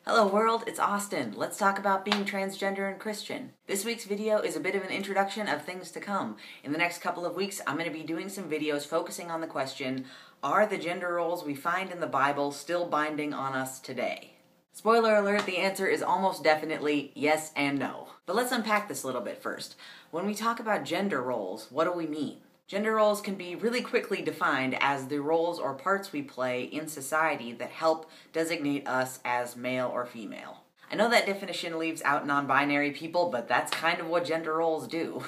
Hello world, it's Austin. Let's talk about being transgender and Christian. This week's video is a bit of an introduction of things to come. In the next couple of weeks, I'm going to be doing some videos focusing on the question, are the gender roles we find in the Bible still binding on us today? Spoiler alert, the answer is almost definitely yes and no. But let's unpack this a little bit first. When we talk about gender roles, what do we mean? Gender roles can be really quickly defined as the roles or parts we play in society that help designate us as male or female. I know that definition leaves out non-binary people, but that's kind of what gender roles do.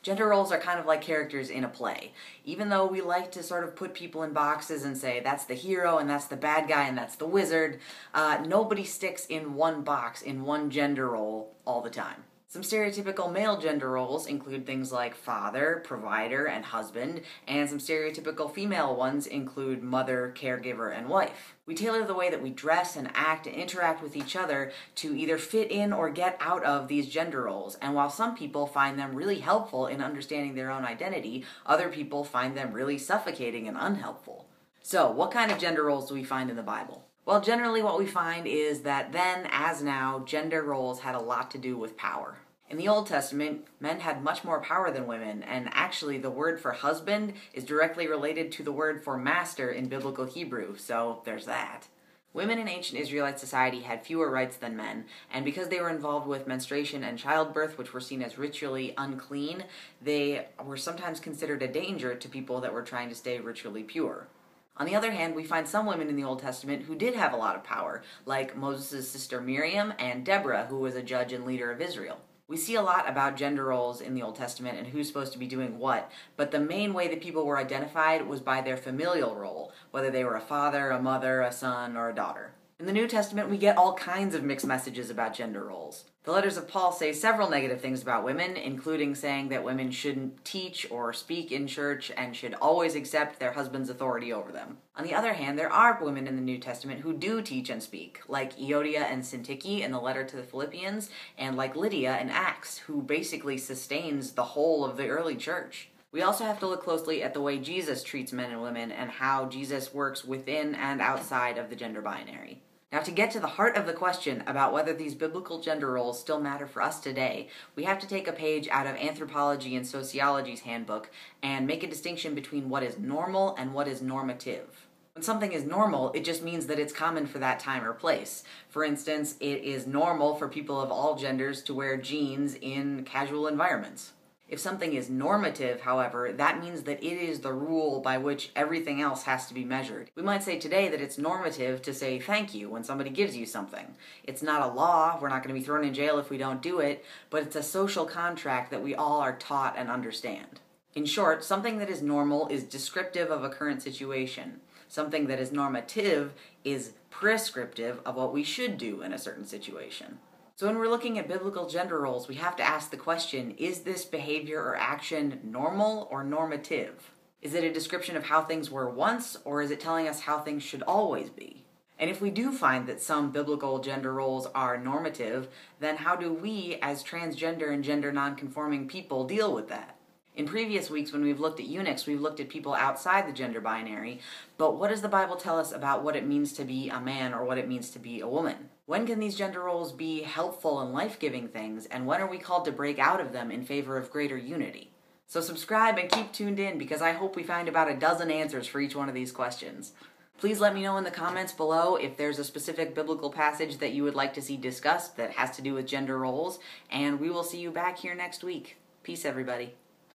Gender roles are kind of like characters in a play. Even though we like to sort of put people in boxes and say that's the hero and that's the bad guy and that's the wizard, nobody sticks in one box, in one gender role all the time. Some stereotypical male gender roles include things like father, provider, and husband, and some stereotypical female ones include mother, caregiver, and wife. We tailor the way that we dress and act and interact with each other to either fit in or get out of these gender roles, and while some people find them really helpful in understanding their own identity, other people find them really suffocating and unhelpful. So, what kind of gender roles do we find in the Bible? Well, generally what we find is that then, as now, gender roles had a lot to do with power. In the Old Testament, men had much more power than women, and actually the word for husband is directly related to the word for master in biblical Hebrew, so there's that. Women in ancient Israelite society had fewer rights than men, and because they were involved with menstruation and childbirth, which were seen as ritually unclean, they were sometimes considered a danger to people that were trying to stay ritually pure. On the other hand, we find some women in the Old Testament who did have a lot of power, like Moses' sister Miriam and Deborah, who was a judge and leader of Israel. We see a lot about gender roles in the Old Testament and who's supposed to be doing what, but the main way that people were identified was by their familial role, whether they were a father, a mother, a son, or a daughter. In the New Testament, we get all kinds of mixed messages about gender roles. The letters of Paul say several negative things about women, including saying that women shouldn't teach or speak in church and should always accept their husband's authority over them. On the other hand, there are women in the New Testament who do teach and speak, like Euodia and Syntyche in the letter to the Philippians, and like Lydia in Acts, who basically sustains the whole of the early church. We also have to look closely at the way Jesus treats men and women and how Jesus works within and outside of the gender binary. Now, to get to the heart of the question about whether these biblical gender roles still matter for us today, we have to take a page out of anthropology and sociology's handbook and make a distinction between what is normal and what is normative. When something is normal, it just means that it's common for that time or place. For instance, it is normal for people of all genders to wear jeans in casual environments. If something is normative, however, that means that it is the rule by which everything else has to be measured. We might say today that it's normative to say thank you when somebody gives you something. It's not a law, we're not going to be thrown in jail if we don't do it, but it's a social contract that we all are taught and understand. In short, something that is normal is descriptive of a current situation. Something that is normative is prescriptive of what we should do in a certain situation. So when we're looking at biblical gender roles, we have to ask the question, is this behavior or action normal or normative? Is it a description of how things were once, or is it telling us how things should always be? And if we do find that some biblical gender roles are normative, then how do we, as transgender and gender nonconforming people, deal with that? In previous weeks, when we've looked at eunuchs, we've looked at people outside the gender binary, but what does the Bible tell us about what it means to be a man or what it means to be a woman? When can these gender roles be helpful and life-giving things, and when are we called to break out of them in favor of greater unity? So subscribe and keep tuned in, because I hope we find about a dozen answers for each one of these questions. Please let me know in the comments below if there's a specific biblical passage that you would like to see discussed that has to do with gender roles, and we will see you back here next week. Peace, everybody.